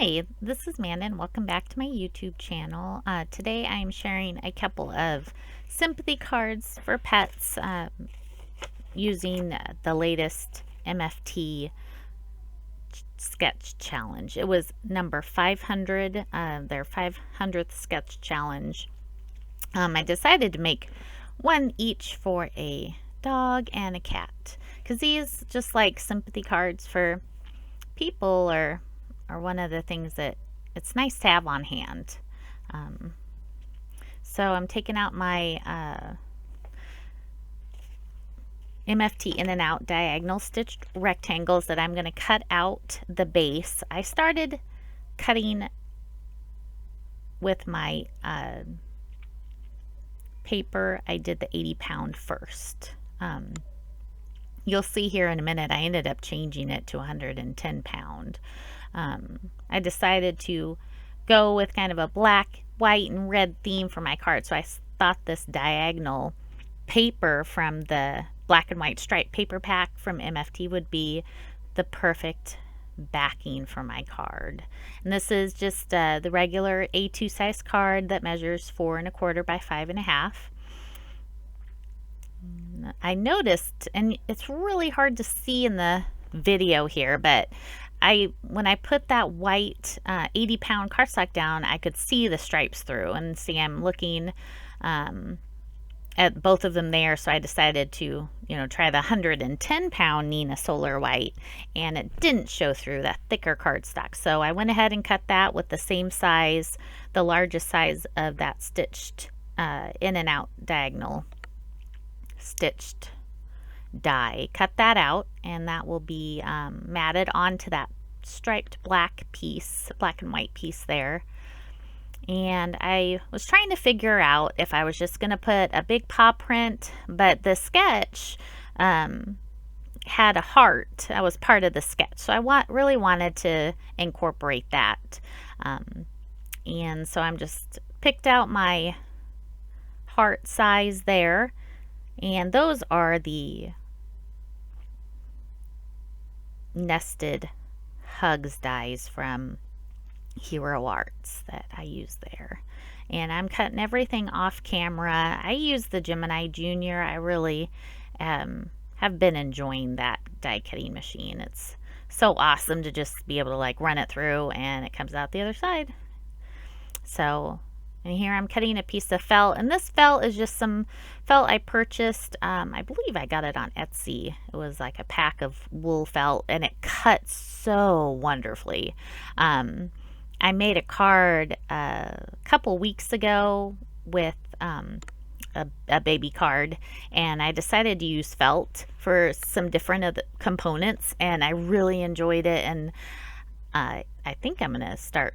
Hi, this is Amanda and welcome back to my YouTube channel. Today I am sharing a couple of sympathy cards for pets using the latest MFT sketch challenge. It was number 500, their 500th sketch challenge. I decided to make one each for a dog and a cat because these, just like sympathy cards for people, are one of the things that it's nice to have on hand. So I'm taking out my MFT in and out diagonal stitched rectangles that I'm going to cut out the base. I started cutting with my paper. I did the 80-pound first. You'll see here in a minute I ended up changing it to 110-pound. I decided to go with kind of a black, white, and red theme for my card. So I thought this diagonal paper from the black and white striped paper pack from MFT would be the perfect backing for my card. And this is just the regular A2 size card that measures 4 1/4 by 5 1/2. I noticed, and it's really hard to see in the video here, but when I put that white 80-pound cardstock down, I could see the stripes through. And see, I'm looking at both of them there, so I decided to, try the 110-pound Nina Solar White, and it didn't show through that thicker cardstock. So I went ahead and cut that with the same size, the largest size of that stitched in and out diagonal stitched die. Cut that out, and that will be matted onto that striped black and white piece there. And I was trying to figure out if I was just going to put a big paw print, but the sketch had a heart. That was part of the sketch, so I really wanted to incorporate that. And so I'm just picked out my heart size there, and those are the nested hugs dies from Hero Arts that I use there. And I'm cutting everything off camera. I use the Gemini Junior. I really have been enjoying that die cutting machine. It's so awesome to just be able to run it through and it comes out the other side. So, and here I'm cutting a piece of felt, and this felt is just some felt I purchased. I believe I got it on Etsy. It was like a pack of wool felt, and it cuts so wonderfully. I made a card a couple weeks ago with a baby card, and I decided to use felt for some different of the components, and I really enjoyed it. And I think I'm going to start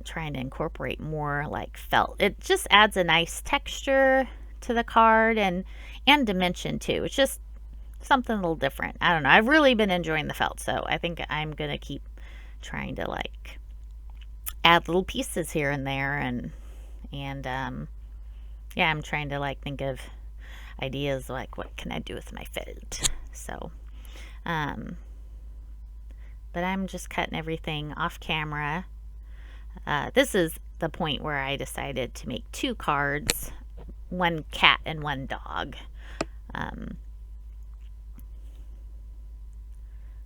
trying to incorporate more like felt. It just adds a nice texture to the card and dimension too. It's just something a little different. I don't know. I've really been enjoying the felt, so I think I'm going to keep trying to add little pieces here and there, and yeah, I'm trying to think of ideas what can I do with my felt. So but I'm just cutting everything off camera. This is the point where I decided to make 2 cards, one cat and one dog.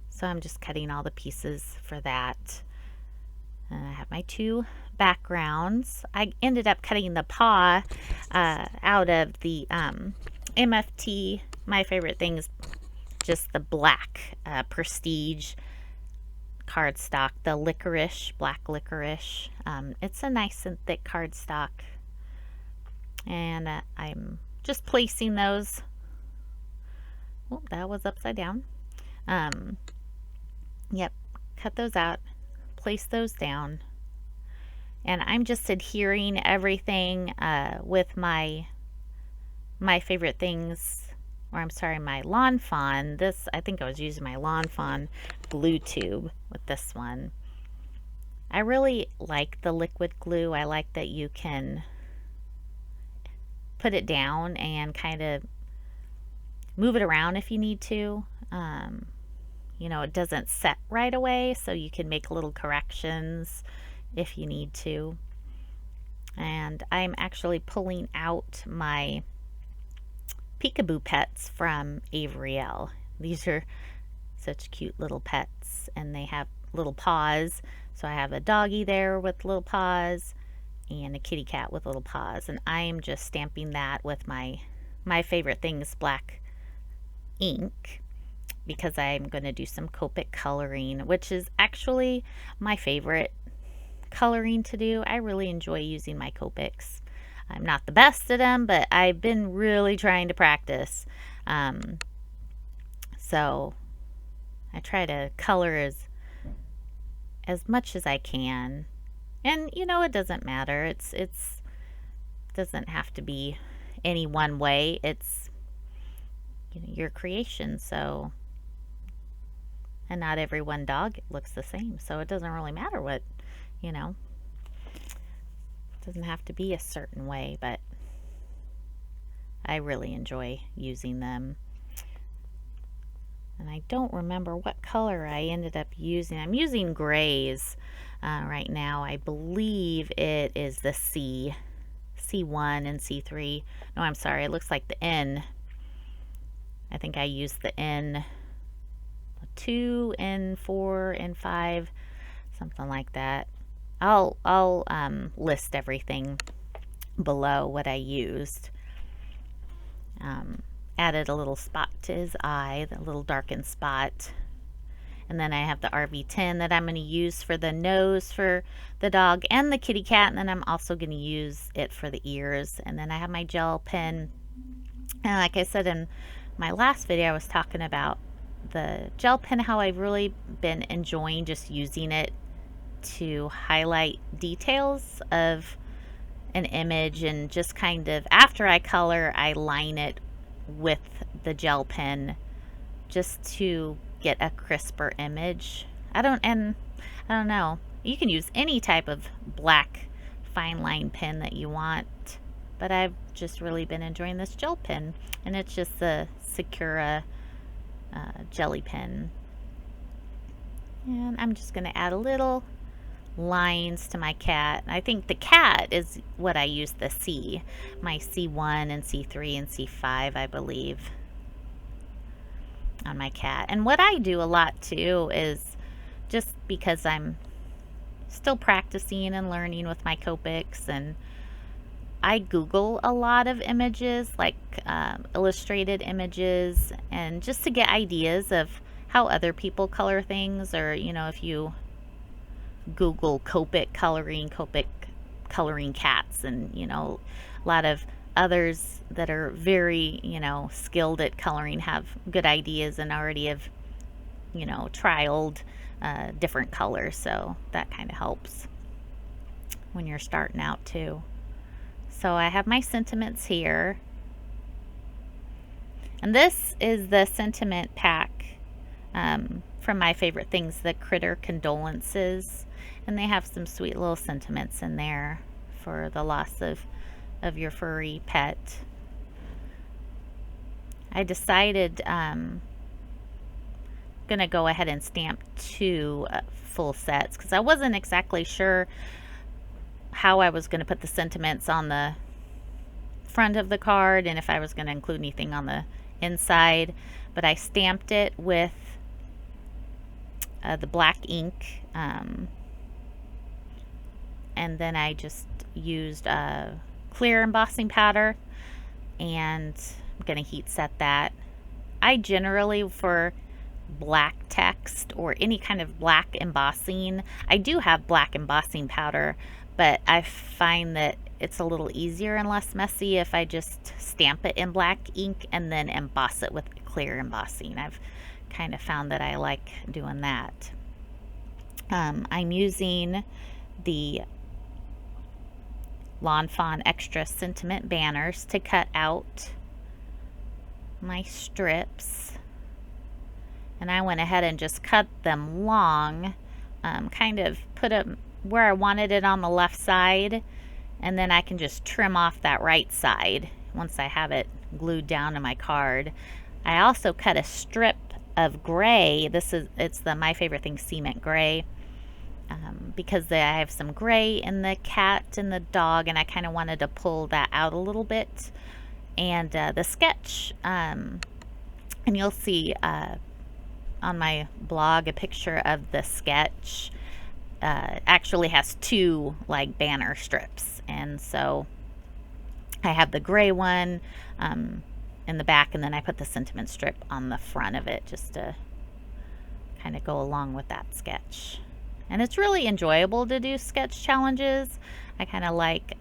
So I'm just cutting all the pieces for that. I have my 2 backgrounds. I ended up cutting the paw out of the MFT. My favorite thing is just the black Prestige cardstock, the black licorice. It's a nice and thick cardstock, and I'm just placing those. Oh, that was upside down. Yep, cut those out, place those down, and I'm just adhering everything with my favorite things, or I'm sorry, my Lawn Fawn. I think I was using my Lawn Fawn glue tube with this one. I really like the liquid glue. I like that you can put it down and kind of move it around if you need to. you know, it doesn't set right away, so you can make little corrections if you need to. And I'm actually pulling out my peekaboo pets from Avriel. These are such cute little pets, and they have little paws. So I have a doggy there with little paws and a kitty cat with little paws, and I'm just stamping that with my favorite things, black ink, because I'm going to do some Copic coloring, which is actually my favorite coloring to do. I really enjoy using my Copics. I'm not the best at them, but I've been really trying to practice. So I try to color as much as I can. And you know, it doesn't matter. It doesn't have to be any one way. It's, you know, your creation, so, and not every one dog looks the same, so it doesn't really matter what, you know. It doesn't have to be a certain way, but I really enjoy using them. And I don't remember what color I ended up using. I'm using grays right now. I believe it is the C1 and C3. No, I'm sorry. It looks like the N. I think I used the N2, N4, N5, something like that. I'll list everything below what I used. Added a little spot to his eye, the little darkened spot. And then I have the RV10 that I'm going to use for the nose for the dog and the kitty cat. And then I'm also going to use it for the ears. And then I have my gel pen. And like I said in my last video, I was talking about the gel pen, how I've really been enjoying just using it to highlight details of an image, and just kind of, after I color, I line it with the gel pen just to get a crisper image. I don't know. You can use any type of black fine line pen that you want, but I've just really been enjoying this gel pen, and it's just the Sakura jelly pen. And I'm just going to add a little lines to my cat. I think the cat is what I use the C, my C1 and C3 and C5, I believe, on my cat. And what I do a lot too is, just because I'm still practicing and learning with my Copics, and I Google a lot of images, like illustrated images, and just to get ideas of how other people color things, or, you know, if you Google Copic coloring cats, and, you know, a lot of others that are very, you know, skilled at coloring have good ideas and already have, you know, trialed different colors, so that kind of helps when you're starting out too. So I have my sentiments here, and this is the sentiment pack from my favorite things, the Critter Condolences, and they have some sweet little sentiments in there for the loss of your furry pet. I decided I'm gonna go ahead and stamp 2 full sets, because I wasn't exactly sure how I was going to put the sentiments on the front of the card, and if I was going to include anything on the inside, but I stamped it with the black ink, and then I just used clear embossing powder, and I'm going to heat set that. I generally, for black text or any kind of black embossing, I do have black embossing powder, but I find that it's a little easier and less messy if I just stamp it in black ink and then emboss it with clear embossing. I've kind of found that I like doing that. I'm using the Lawn Fawn Extra Sentiment banners to cut out my strips, and I went ahead and just cut them long, kind of put them where I wanted it on the left side, and then I can just trim off that right side once I have it glued down to my card. I also cut a strip of gray. It's the My Favorite Thing Cement Gray, because I have some gray in the cat and the dog, and I kind of wanted to pull that out a little bit. And the sketch, and you'll see on my blog a picture of the sketch. Actually has two like banner strips, and so I have the gray one in the back, and then I put the sentiment strip on the front of it just to kind of go along with that sketch. And it's really enjoyable to do sketch challenges. I kind of like,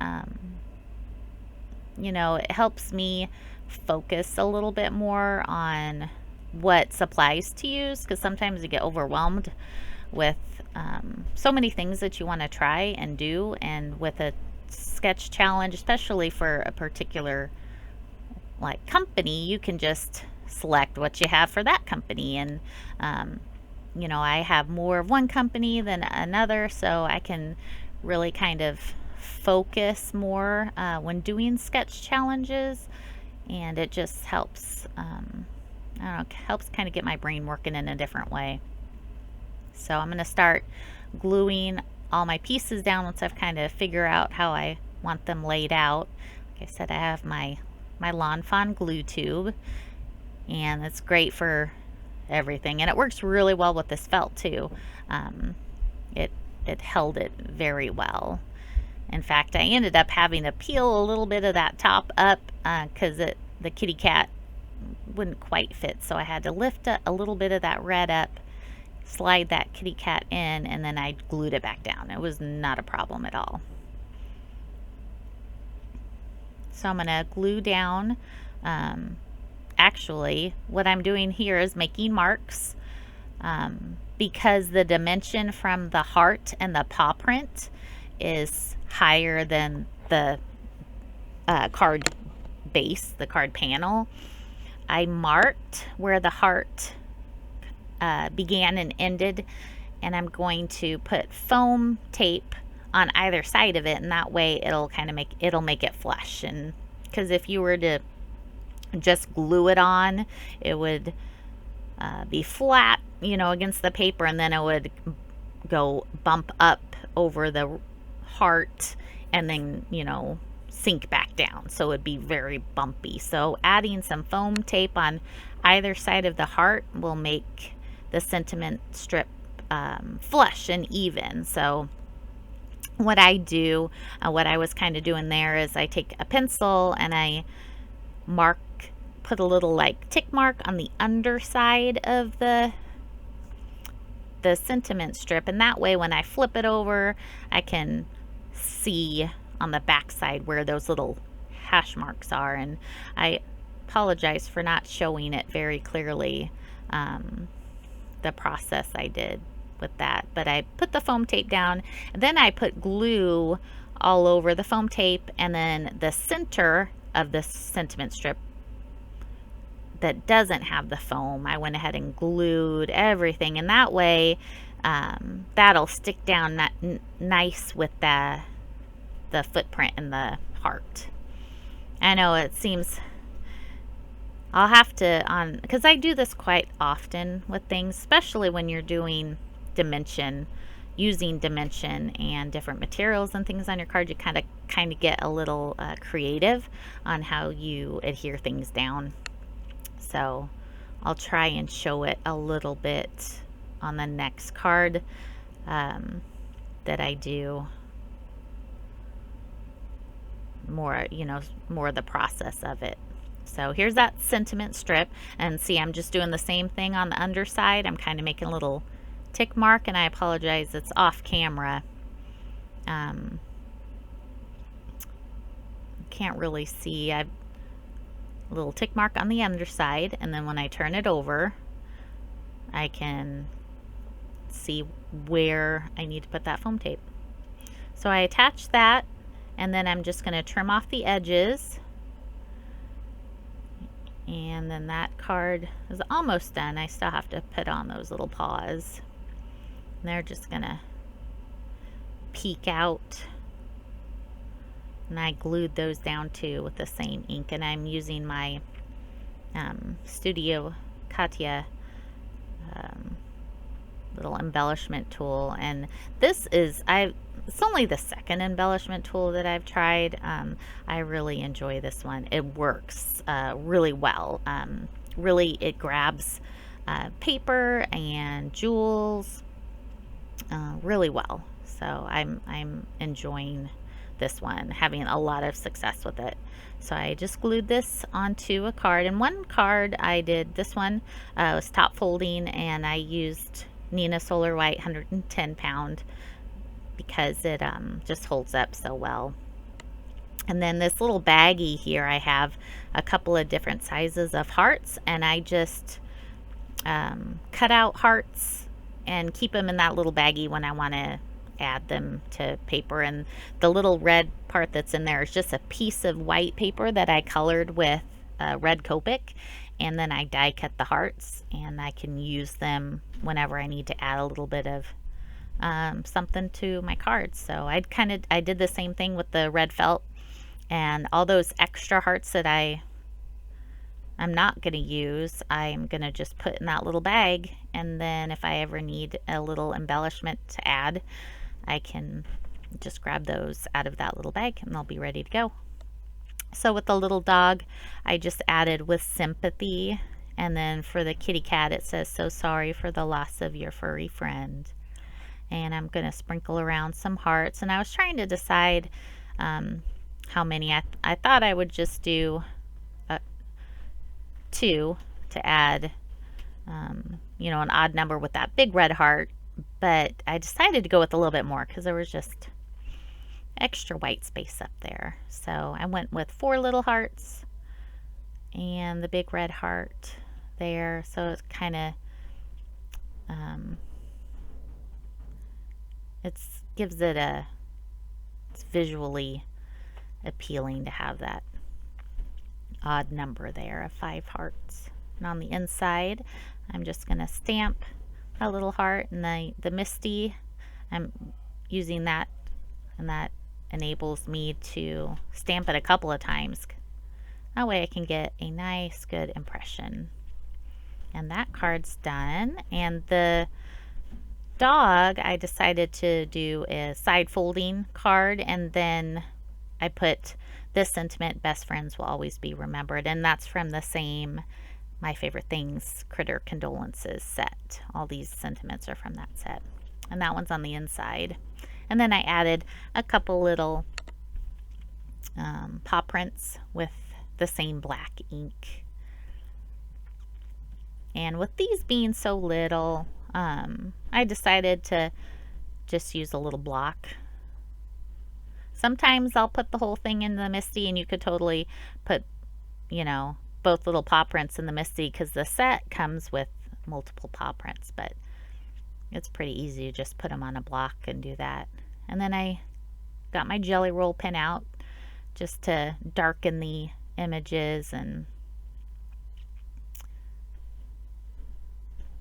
it helps me focus a little bit more on what supplies to use, because sometimes you get overwhelmed with so many things that you want to try and do. And with a sketch challenge, especially for a particular like company, you can just select what you have for that company. And I have more of one company than another, so I can really kind of focus more when doing sketch challenges, and it just helps helps kind of get my brain working in a different way. So I'm going to start gluing all my pieces down once I've kind of figured out how I want them laid out. Like I said, I have my Lawn Fawn glue tube, and it's great for everything, and it works really well with this felt too. It held it very well. In fact, I ended up having to peel a little bit of that top up because the kitty cat wouldn't quite fit, so I had to lift a little bit of that red up, slide that kitty cat in, and then I glued it back down. It was not a problem at all. So I'm going to glue down. Actually, what I'm doing here is making marks because the dimension from the heart and the paw print is higher than the card base, the card panel. I marked where the heart began and ended, and I'm going to put foam tape on either side of it, and that way it'll make it flush. And because if you were to just glue it on, it would be flat, against the paper, and then it would go bump up over the heart and then sink back down, so it'd be very bumpy. So adding some foam tape on either side of the heart will make the sentiment strip flush and even. So what I do, what I was kind of doing there, is I take a pencil and I put a little like tick mark on the underside of the sentiment strip, and that way when I flip it over, I can see on the back side where those little hash marks are. And I apologize for not showing it very clearly, the process I did with that, but I put the foam tape down, and then I put glue all over the foam tape, and then the center of the sentiment strip that doesn't have the foam, I went ahead and glued everything, and that way that'll stick down nice with the footprint and the heart. I know it seems, I'll have to, because I do this quite often with things, especially when you're doing dimension, using dimension and different materials and things on your card. You kind of get a little creative on how you adhere things down. So I'll try and show it a little bit on the next card that I do more, more of the process of it. So here's that sentiment strip, and see, I'm just doing the same thing on the underside. I'm kind of making a little tick mark, and I apologize, it's off camera. Can't really see. I've a little tick mark on the underside, and then when I turn it over, I can see where I need to put that foam tape. So I attach that, and then I'm just going to trim off the edges, and then that card is almost done. I still have to put on those little paws, and they're just going to peek out. And I glued those down too with the same ink, and I'm using my Studio Katia um, little embellishment tool. And this is, it's only the second embellishment tool that I've tried. I really enjoy this one. It works really well. Really, it grabs paper and jewels really well. So I'm enjoying this one, having a lot of success with it. So I just glued this onto a card, and one card I did, this one was top folding, and I used Nina Solar White 110 pound because it just holds up so well. And then this little baggie here, I have a couple of different sizes of hearts, and I just cut out hearts and keep them in that little baggie when I want to add them to paper. And the little red part that's in there is just a piece of white paper that I colored with red Copic, and then I die cut the hearts, and I can use them whenever I need to add a little bit of something to my cards. So I did the same thing with the red felt, and all those extra hearts that I'm not going to use, I'm going to just put in that little bag, and then if I ever need a little embellishment to add, I can just grab those out of that little bag and they'll be ready to go. So with the little dog, I just added with sympathy, and then for the kitty cat it says, so sorry for the loss of your furry friend. And I'm going to sprinkle around some hearts, and I was trying to decide how many. I thought I would just do 2 to add you know, an odd number with that big red heart, but I decided to go with a little bit more because there was just extra white space up there. So I went with 4 little hearts and the big red heart there, so it's kind of gives it it's visually appealing to have that odd number there of 5 hearts. And on the inside, I'm just going to stamp a little heart, and the Misty, I'm using that, and that enables me to stamp it a couple of times. That way I can get a nice, good impression. And that card's done. And the dog, I decided to do a side folding card, and then I put this sentiment, best friends will always be remembered, and that's from the same My Favorite Things Critter Condolences set. All these sentiments are from that set, and that one's on the inside. And then I added a couple little paw prints with the same black ink. And with these being so little, I decided to just use a little block. Sometimes I'll put the whole thing in the Misty, and you could totally put, you know, both little paw prints in the Misty because the set comes with multiple paw prints, but it's pretty easy to just put them on a block and do that. And then I got my jelly roll pen out just to darken the images and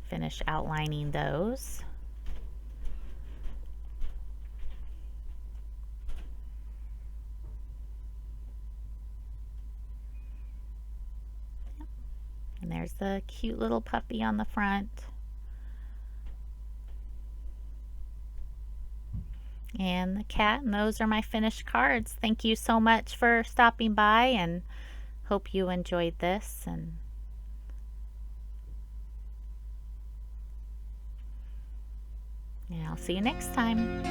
finish outlining those. And there's the cute little puppy on the front. And the cat, and those are my finished cards. Thank you so much for stopping by, and hope you enjoyed this, and I'll see you next time.